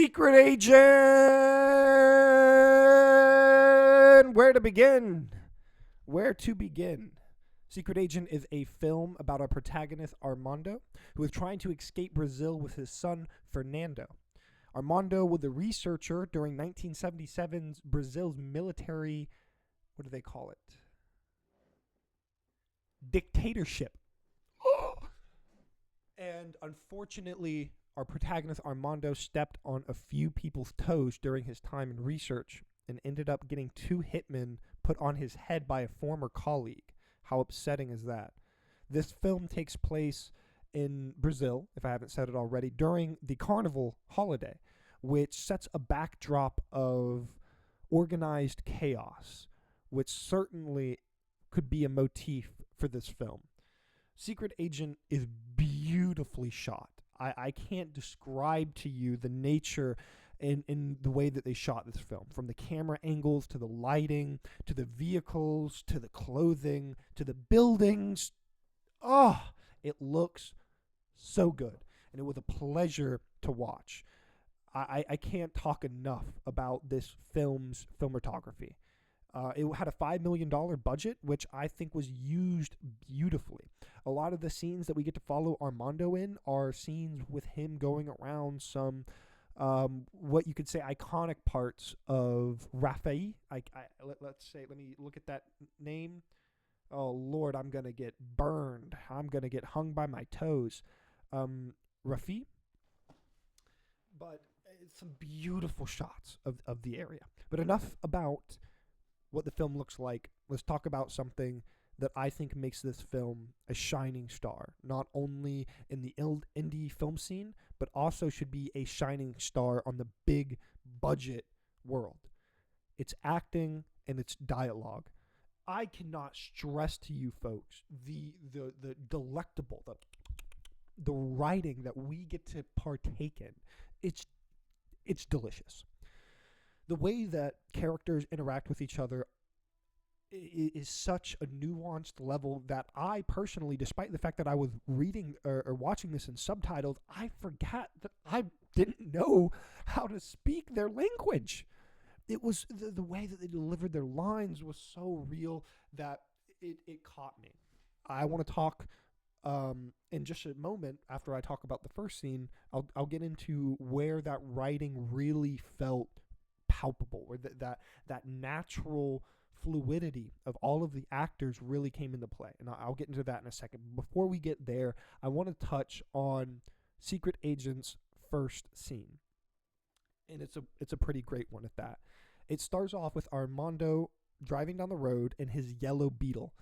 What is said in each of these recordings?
Secret Agent! Where to begin? Where to begin? Secret Agent is a film about our protagonist Armando, who is trying to escape Brazil with his son Fernando. Armando was a researcher during 1977's Brazil's military, what do they call it? Dictatorship. And unfortunately, our protagonist Armando stepped on a few people's toes during his time in research and ended up getting two hitmen put on his head by a former colleague. How upsetting is that? This film takes place in Brazil, if I haven't said it already, during the Carnival holiday, which sets a backdrop of organized chaos, which certainly could be a motif for this film. Secret Agent is beautifully shot. I can't describe to you the nature in the way that they shot this film, from the camera angles to the lighting to the vehicles to the clothing to the buildings. Oh, it looks so good, and it was a pleasure to watch. I can't talk enough about this film's filmography. It had a $5 million budget, which I think was used beautifully. A lot of the scenes that we get to follow Armando in are scenes with him going around some, what you could say, iconic parts of Rafael. Let me look at that name. Oh, Lord, I'm going to get burned. I'm going to get hung by my toes. Rafi. But it's some beautiful shots of the area. But enough about what the film looks like. Let's talk about something that I think makes this film a shining star, not only in the indie film scene, but also should be a shining star on the big budget world. It's acting and it's dialogue. I cannot stress to you folks the delectable, the writing that we get to partake in. It's delicious. The way that characters interact with each other is such a nuanced level that I personally, despite the fact that I was reading or watching this in subtitles, I forgot that I didn't know how to speak their language. It was the way that they delivered their lines was so real that it caught me. I want to talk in just a moment after I talk about the first scene. I'll get into where that writing really felt palpable, or that natural fluidity of all of the actors really came into play, and I'll get into that in a second. Before we get there, I want to touch on Secret Agent's first scene, and it's a pretty great one at that. It starts off with Armando driving down the road in his yellow Beetle,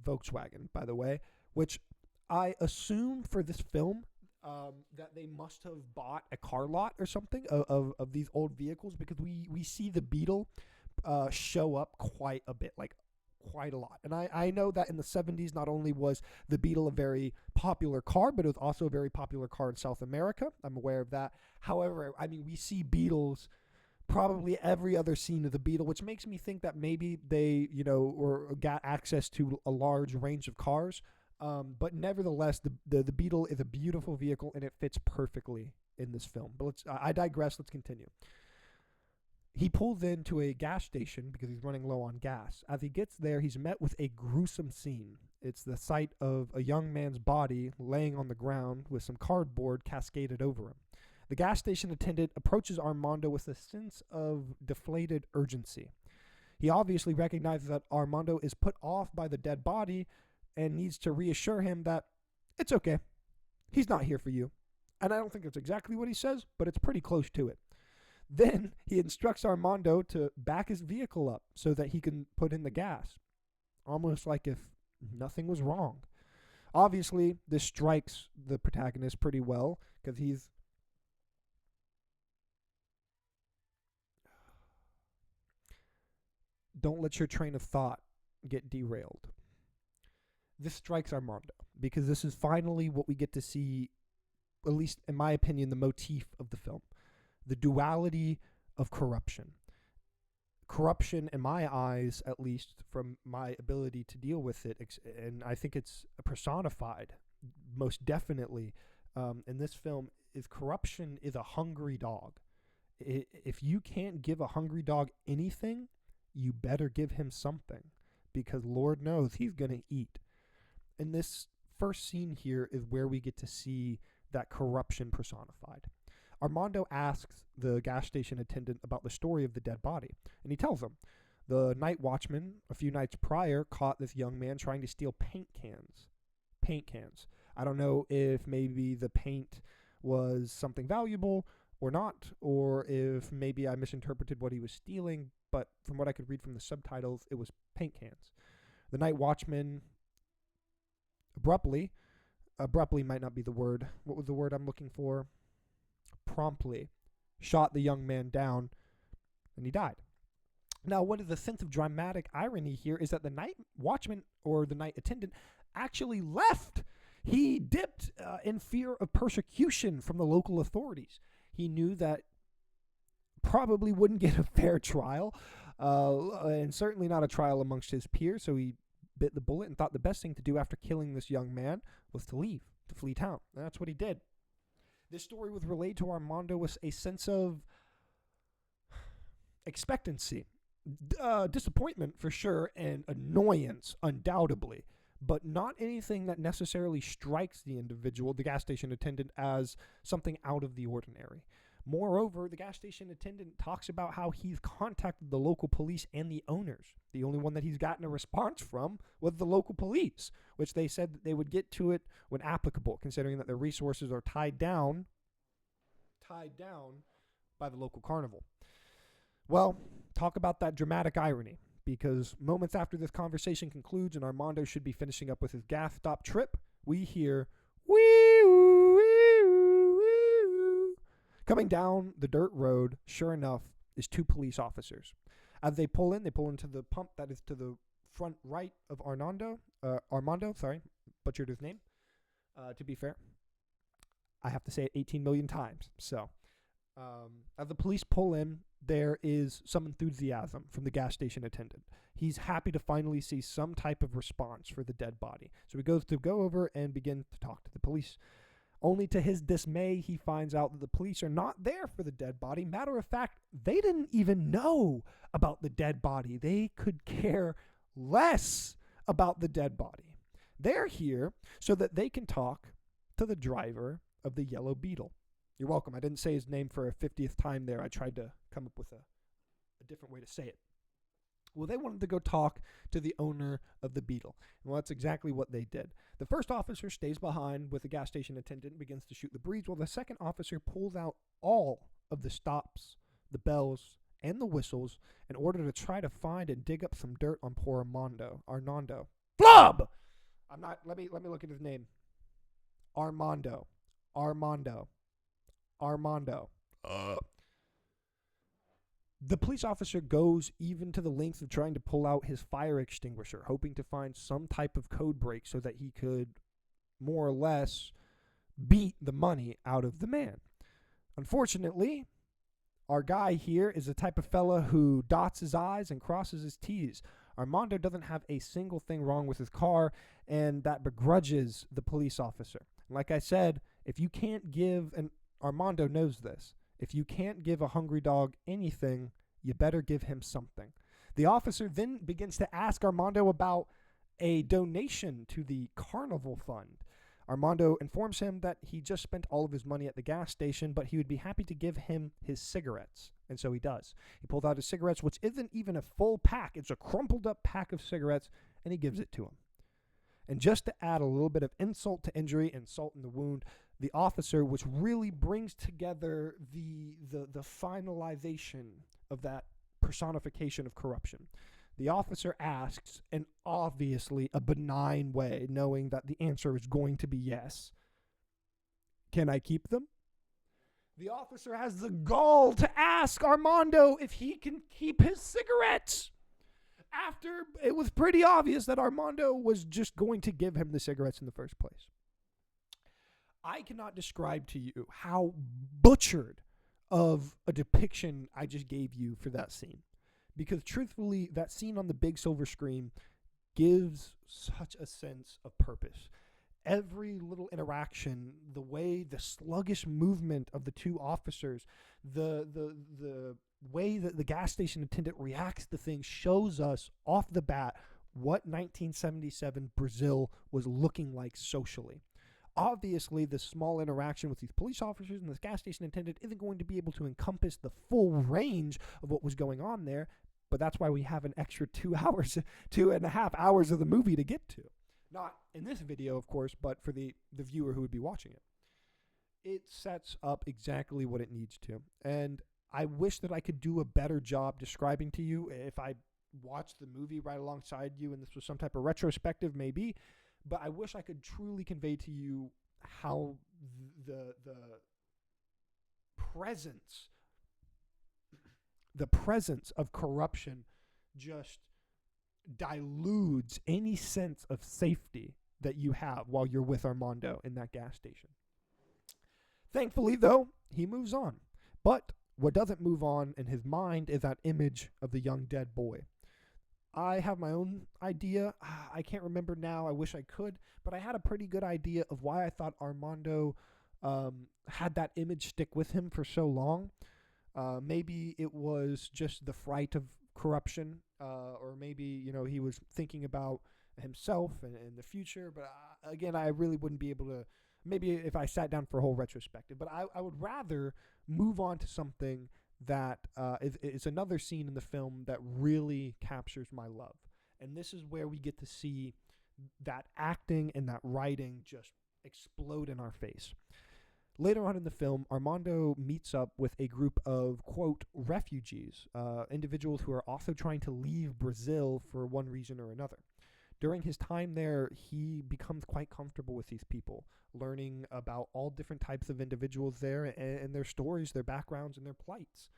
Volkswagen, by the way, which I assume for this film that they must have bought a car lot or something of these old vehicles, because we see the Beetle show up quite a bit, like quite a lot. And I know that in the 70s, not only was the Beetle a very popular car, but it was also a very popular car in South America. I'm aware of that. However, I mean, we see Beetles probably every other scene of the Beetle, which makes me think that maybe they, or got access to a large range of cars. But nevertheless, the Beetle is a beautiful vehicle, and it fits perfectly in this film. But I digress. Let's continue. He pulls into a gas station because he's running low on gas. As he gets there, he's met with a gruesome scene. It's the sight of a young man's body laying on the ground with some cardboard cascaded over him. The gas station attendant approaches Armando with a sense of deflated urgency. He obviously recognizes that Armando is put off by the dead body and needs to reassure him that it's okay. He's not here for you. And I don't think that's exactly what he says, but it's pretty close to it. Then he instructs Armando to back his vehicle up so that he can put in the gas, almost like if nothing was wrong. Obviously, this strikes the protagonist pretty well, because he's don't let your train of thought get derailed. This strikes Armando because this is finally what we get to see, at least in my opinion, the motif of the film. The duality of corruption. Corruption, in my eyes, at least from my ability to deal with it, and I think it's personified most definitely in this film, is corruption is a hungry dog. If you can't give a hungry dog anything, you better give him something, because Lord knows he's going to eat. And this first scene here is where we get to see that corruption personified. Armando asks the gas station attendant about the story of the dead body, and he tells him the night watchman a few nights prior caught this young man trying to steal paint cans. Paint cans. I don't know if maybe the paint was something valuable or not, or if maybe I misinterpreted what he was stealing, but from what I could read from the subtitles, it was paint cans. The night watchman abruptly might not be the word. What was the word I'm looking for? Promptly shot the young man down, and he died. Now, what is the sense of dramatic irony here is that the night watchman, or the night attendant, actually left. He dipped in fear of persecution from the local authorities. He knew that probably wouldn't get a fair trial, and certainly not a trial amongst his peers, so he bit the bullet and thought the best thing to do after killing this young man was to leave, to flee town. And that's what he did. This story was relayed to Armando with a sense of expectancy, disappointment for sure, and annoyance undoubtedly, but not anything that necessarily strikes the individual, the gas station attendant, as something out of the ordinary. Moreover, the gas station attendant talks about how he's contacted the local police and the owners. The only one that he's gotten a response from was the local police, which they said that they would get to it when applicable, considering that their resources are tied down by the local carnival. Well, talk about that dramatic irony, because moments after this conversation concludes and Armando should be finishing up with his gas stop trip, we hear wee-oo, wee-oo, wee-oo. Coming down the dirt road, sure enough, is two police officers. As they pull into the pump that is to the front right of Armando, butchered his name. To be fair, I have to say it 18 million times. So, as the police pull in, there is some enthusiasm from the gas station attendant. He's happy to finally see some type of response for the dead body. So he goes to go over and begin to talk to the police. Only to his dismay, he finds out that the police are not there for the dead body. Matter of fact, they didn't even know about the dead body. They could care less about the dead body. They're here so that they can talk to the driver of the yellow Beetle. You're welcome. I didn't say his name for a 50th time there. I tried to come up with a different way to say it. Well, they wanted to go talk to the owner of the Beetle. Well, that's exactly what they did. The first officer stays behind with the gas station attendant and begins to shoot the breeze, while the second officer pulls out all of the stops, the bells, and the whistles in order to try to find and dig up some dirt on poor Armando. Flub! Let me look at his name. Armando. The police officer goes even to the length of trying to pull out his fire extinguisher, hoping to find some type of code break so that he could more or less beat the money out of the man. Unfortunately, our guy here is the type of fella who dots his I's and crosses his T's. Armando doesn't have a single thing wrong with his car, and that begrudges the police officer. Like I said, if you can't give, and Armando knows this, if you can't give a hungry dog anything, you better give him something. The officer then begins to ask Armando about a donation to the carnival fund. Armando informs him that he just spent all of his money at the gas station, but he would be happy to give him his cigarettes. And so he does. He pulled out his cigarettes, which isn't even a full pack. It's a crumpled up pack of cigarettes, and he gives it to him. And just to add a little bit of insult to injury and salt in the wound, the officer, which really brings together the finalization of that personification of corruption. The officer asks, in obviously a benign way, knowing that the answer is going to be yes, "Can I keep them?" The officer has the gall to ask Armando if he can keep his cigarettes, after it was pretty obvious that Armando was just going to give him the cigarettes in the first place. I cannot describe to you how butchered of a depiction I just gave you for that scene. Because truthfully, that scene on the big silver screen gives such a sense of purpose. every little interaction, the way, the sluggish movement of the two officers, the way that the gas station attendant reacts to things shows us off the bat what 1977 Brazil was looking like socially. Obviously, the small interaction with these police officers and this gas station attendant isn't going to be able to encompass the full range of what was going on there, but that's why we have an extra 2.5 hours of the movie to get to. Not in this video, of course, but for the viewer who would be watching it. It sets up exactly what it needs to. And I wish that I could do a better job describing to you if I watched the movie right alongside you and this was some type of retrospective, maybe. But I wish I could truly convey to you how the presence of corruption just dilutes any sense of safety that you have while you're with Armando in that gas station. Thankfully, though, he moves on. But what doesn't move on in his mind is that image of the young dead boy. I have my own idea. I can't remember now. I wish I could. But I had a pretty good idea of why I thought Armando had that image stick with him for so long. Maybe it was just the fright of corruption, or maybe, he was thinking about himself and the future. But again, I really wouldn't be able to, maybe if I sat down for a whole retrospective. But I would rather move on to something that is another scene in the film that really captures my love. And this is where we get to see that acting and that writing just explode in our face. Later on in the film, Armando meets up with a group of, quote, refugees, individuals who are also trying to leave Brazil for one reason or another. During his time there, he becomes quite comfortable with these people, learning about all different types of individuals there and their stories, their backgrounds, and their plights.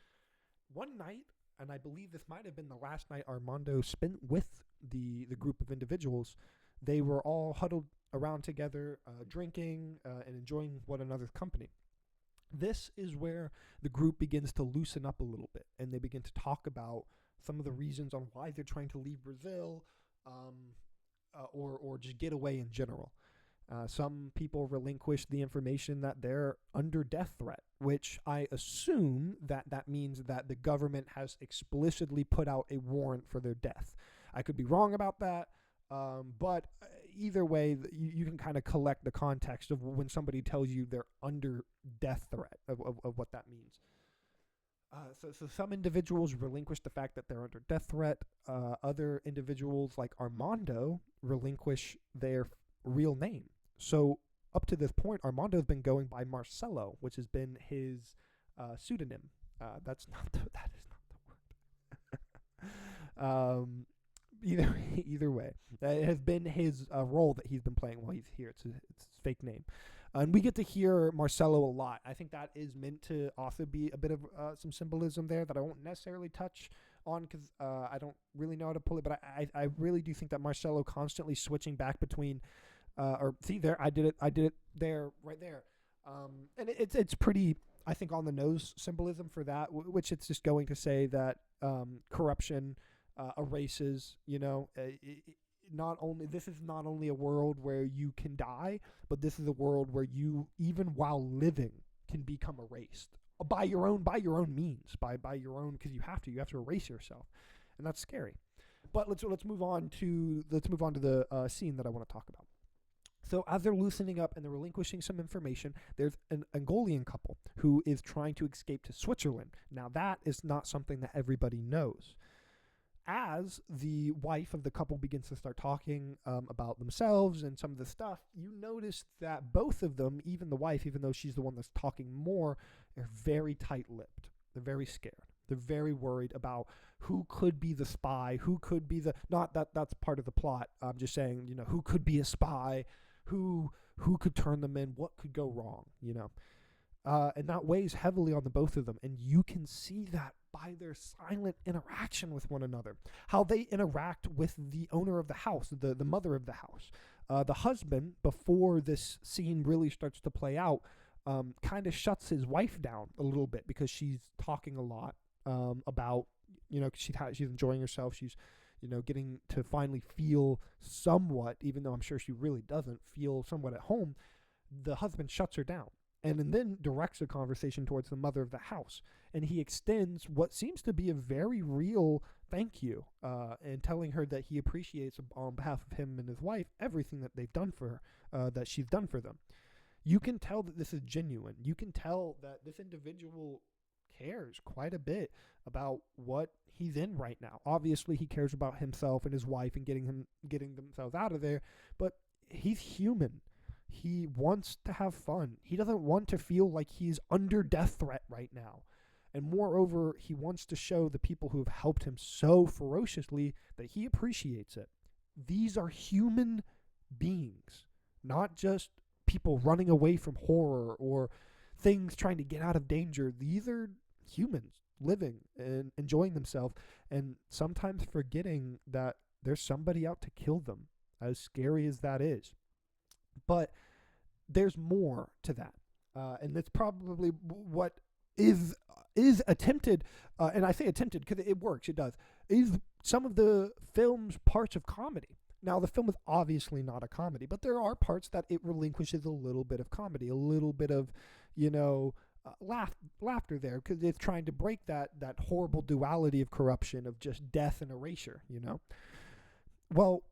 One night, and I believe this might have been the last night Armando spent with the group of individuals, they were all huddled around together, drinking and enjoying one another's company. This is where the group begins to loosen up a little bit, and they begin to talk about some of the reasons on why they're trying to leave Brazil, or just get away in general. Some people relinquish the information that they're under death threat, which I assume that means that the government has explicitly put out a warrant for their death. I could be wrong about that, but either way, you can kind of collect the context of when somebody tells you they're under death threat of what that means. So some individuals relinquish the fact that they're under death threat. Other individuals, like Armando, relinquish their real name. So up to this point, Armando's been going by Marcelo, which has been his pseudonym. That is not the word. Either way, it has been his role that he's been playing while he's here. It's his fake name. And we get to hear Marcelo a lot. I think that is meant to also be a bit of some symbolism there that I won't necessarily touch on because I don't really know how to pull it. But I really do think that Marcelo constantly switching back between, I did it there, right there. And it's pretty, I think, on the nose symbolism for that, which it's just going to say that corruption erases, this is not only a world where you can die, but this is a world where you, even while living, can become erased by your own means, by your own, because you have to erase yourself, and that's scary. But let's move on to the scene that I want to talk about. So as they're loosening up and they're relinquishing some information, there's an Angolan couple who is trying to escape to Switzerland. Now that is not something that everybody knows. As the wife of the couple begins to start talking about themselves and some of the stuff, you notice that both of them, even the wife, even though she's the one that's talking more, are very tight-lipped. They're very scared. They're very worried about who could be the spy, who could be the... Not that that's part of the plot. I'm just saying, who could be a spy, who could turn them in, what could go wrong, and that weighs heavily on the both of them. And you can see that by their silent interaction with one another, how they interact with the owner of the house, the mother of the house. The husband, before this scene really starts to play out, kind of shuts his wife down a little bit because she's talking a lot about, she's enjoying herself. She's, getting to finally feel somewhat, even though I'm sure she really doesn't feel somewhat at home, the husband shuts her down and then directs a conversation towards the mother of the house. And he extends what seems to be a very real thank you, and telling her that he appreciates on behalf of him and his wife everything that they've done for her, that she's done for them. You can tell that this is genuine. You can tell that this individual cares quite a bit about what he's in right now. Obviously, he cares about himself and his wife and getting themselves out of there, but he's human. He wants to have fun. He doesn't want to feel like he's under death threat right now. And moreover, he wants to show the people who have helped him so ferociously that he appreciates it. These are human beings, not just people running away from horror or things trying to get out of danger. These are humans living and enjoying themselves, and sometimes forgetting that there's somebody out to kill them, as scary as that is. But there's more to that, and that's probably what is attempted, and I say attempted because it works, it does, is some of the film's parts of comedy. Now, the film is obviously not a comedy, but there are parts that it relinquishes a little bit of comedy, a little bit of, laughter there, because it's trying to break that horrible duality of corruption, of just death and erasure, Well,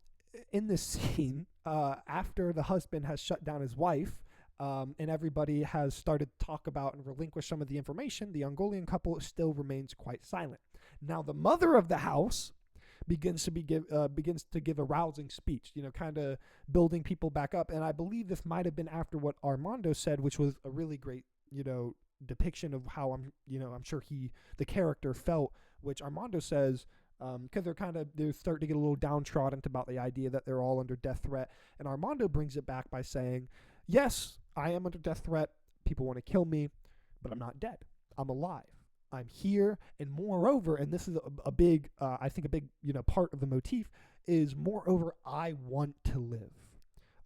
in this scene, after the husband has shut down his wife, and everybody has started to talk about and relinquish some of the information, the Angolan couple still remains quite silent. Now, the mother of the house begins to give a rousing speech, kind of building people back up. And I believe this might have been after what Armando said, which was a really great, depiction of how I'm sure the character felt, which Armando says, because they're starting to get a little downtrodden about the idea that they're all under death threat. And Armando brings it back by saying, yes, I am under death threat. People want to kill me, but I'm not dead. I'm alive. I'm here. And moreover, and this is a big, I think a big, part of the motif is, moreover, I want to live.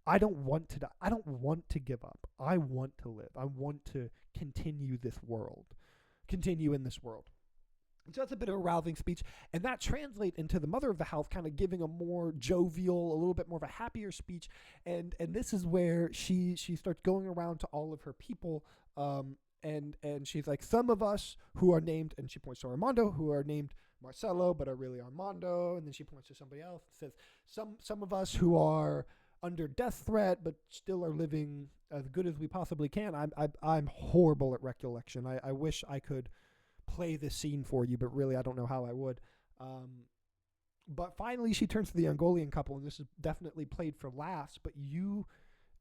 I don't want to die. I don't want to give up. I want to live. I want to continue in this world. So that's a bit of a rousing speech, and that translates into the mother of the house kind of giving a more jovial, a little bit more of a happier speech, and this is where she starts going around to all of her people, and she's like, some of us who are named, and she points to Armando, who are named Marcelo but are really Armando, and then she points to somebody else and says, some of us who are under death threat but still are living as good as we possibly can. I'm horrible at recollection. I wish I could play this scene for you, but really I don't know how I would. But finally she turns to the Angolan couple, and this is definitely played for laughs, but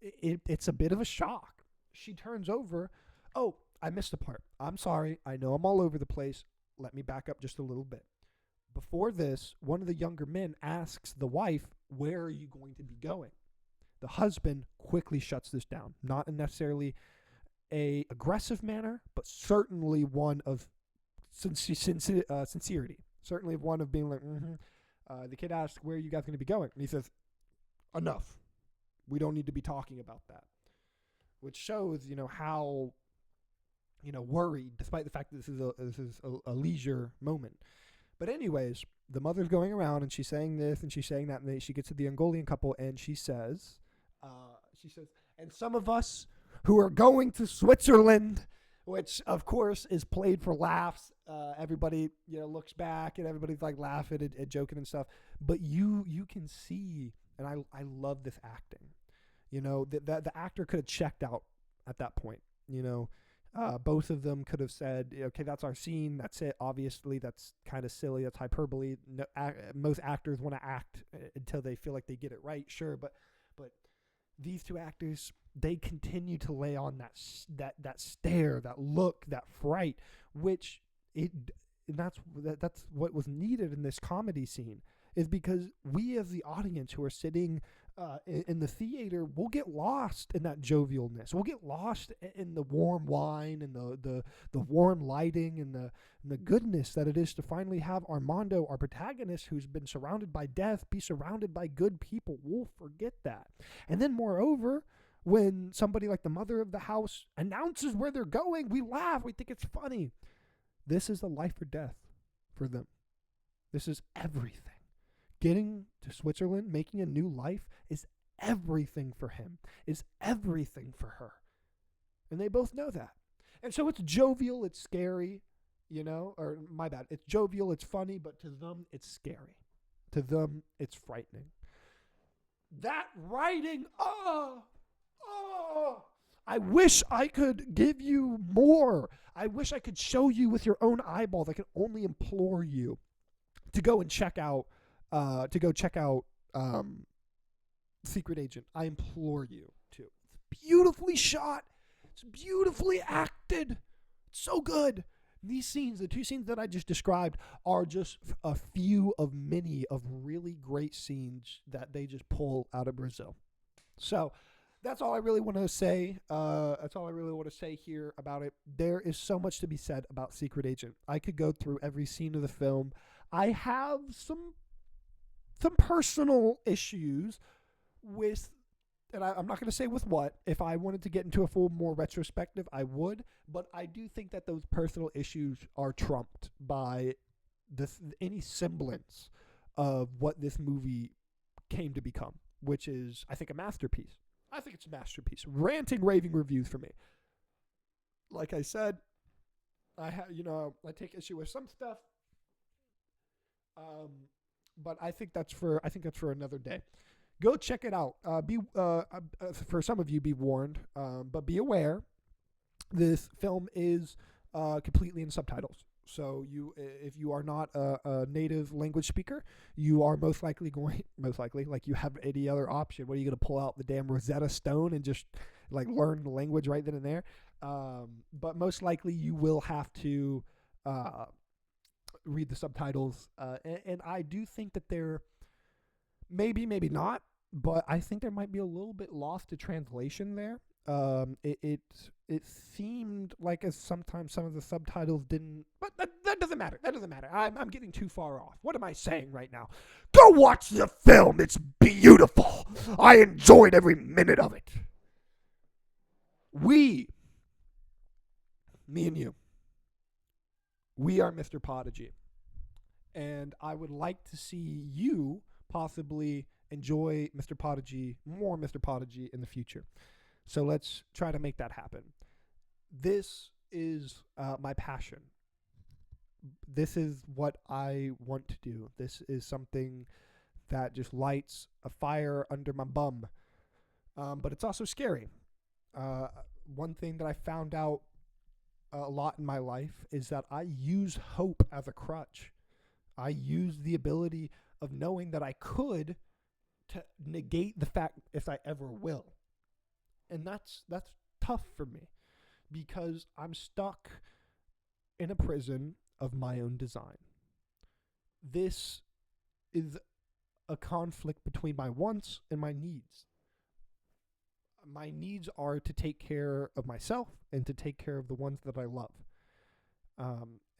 it's a bit of a shock. She turns over. Oh, I missed a part. I'm sorry. I know I'm all over the place. Let me back up just a little bit. Before this, one of the younger men asks the wife, where are you going to be going? The husband quickly shuts this down. Not in necessarily a aggressive manner, but certainly one of sincerity. Certainly one of being like, the kid asks, where are you guys going to be going? And he says, enough. We don't need to be talking about that. Which shows, how, worried, despite the fact that this is a leisure moment. But anyways, the mother's going around and she's saying this and she's saying that, and then she gets to the Angolan couple and she says, and some of us who are going to Switzerland, which of course is played for laughs. Everybody, looks back and everybody's like laughing and joking and stuff. But you can see, and I love this acting. The actor could have checked out at that point. Both of them could have said, okay, that's our scene. That's it. Obviously, that's kind of silly. That's hyperbole. No, most actors want to act until they feel like they get it right. Sure, but these two actors, they continue to lay on that stare, that look, that fright, that's what was needed in this comedy scene, is because we as the audience who are sitting in the theater, we'll get lost in that jovialness. We'll get lost in the warm wine and the warm lighting and the goodness that it is to finally have Armando, our protagonist, who's been surrounded by death, be surrounded by good people. We'll forget that. And then moreover, when somebody like the mother of the house announces where they're going, we laugh. We think it's funny. This is a life or death for them. This is everything. getting to Switzerland, making a new life is everything for him, is everything for her. And they both know that. And so it's jovial, it's scary, or my bad. It's jovial, it's funny, but to them, it's scary. To them, it's frightening. That writing, I wish I could give you more. I wish I could show you with your own eyeballs. I can only implore you to go and check out, Secret Agent. I implore you to. It's beautifully shot. It's beautifully acted. It's so good. These scenes, the two scenes that I just described, are just a few of many of really great scenes that they just pull out of Brazil. So that's all I really want to say. That's all I really want to say here about it. There is so much to be said about Secret Agent. I could go through every scene of the film. I have some personal issues with, and I'm not going to say with what. If I wanted to get into a full, more retrospective, I would. But I do think that those personal issues are trumped by any semblance of what this movie came to become, which is, I think, a masterpiece. I think it's a masterpiece. Ranting, raving reviews for me. Like I said, I take issue with some stuff. But I think that's for another day. Go check it out. For some of you, be warned, but be aware. This film is completely in subtitles. So if you are not a native language speaker, you are most likely, like you have any other option. What are you going to pull out the damn Rosetta Stone and just like learn the language right then and there? But most likely you will have to read the subtitles. And I do think that they're maybe not, but I think there might be a little bit lost to translation there. It seemed like as sometimes some of the subtitles didn't, but that doesn't matter. That doesn't matter. I'm getting too far off. What am I saying right now? Go watch the film. It's beautiful. I enjoyed every minute of it. Me and you, we are Mr. Prodigy. And I would like to see you possibly enjoy more Mr. Prodigy in the future. So let's try to make that happen. This is my passion. This is what I want to do. This is something that just lights a fire under my bum. But it's also scary. One thing that I found out a lot in my life is that I use hope as a crutch. I use the ability of knowing that I could to negate the fact if I ever will. And that's tough for me because I'm stuck in a prison of my own design. This is a conflict between my wants and my needs. My needs are to take care of myself and to take care of the ones that I love.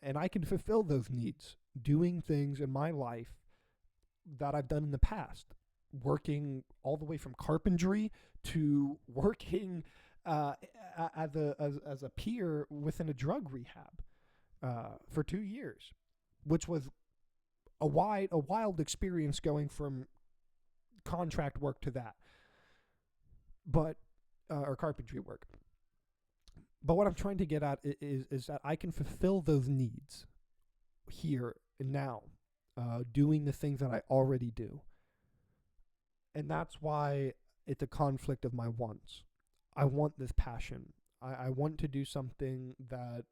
And I can fulfill those needs doing things in my life that I've done in the past, working all the way from carpentry to working as a peer within a drug rehab for 2 years, which was a wild experience going from contract work to that, but or carpentry work. But what I'm trying to get at is that I can fulfill those needs here and now, doing the things that I already do. And that's why it's a conflict of my wants. I want this passion. I want to do something that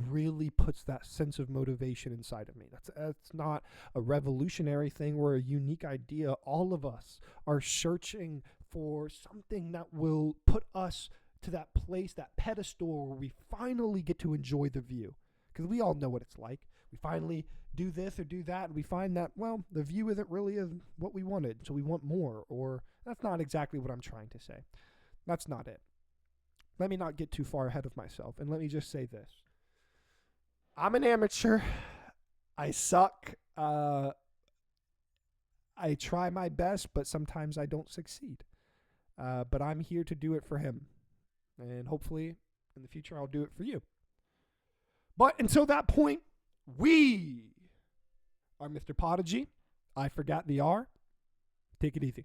really puts that sense of motivation inside of me. That's not a revolutionary thing or a unique idea. All of us are searching for something that will put us to that place, that pedestal where we finally get to enjoy the view. Because we all know what it's like. We finally do this or do that, and we find that, well, the view isn't really what we wanted, so we want more. Or that's not exactly what I'm trying to say. That's not it. Let me not get too far ahead of myself, and let me just say this. I'm an amateur. I suck. I try my best, but sometimes I don't succeed. But I'm here to do it for him. And hopefully, in the future, I'll do it for you. But until that point, we are Mr. Prodigy. I forgot the R. Take it easy.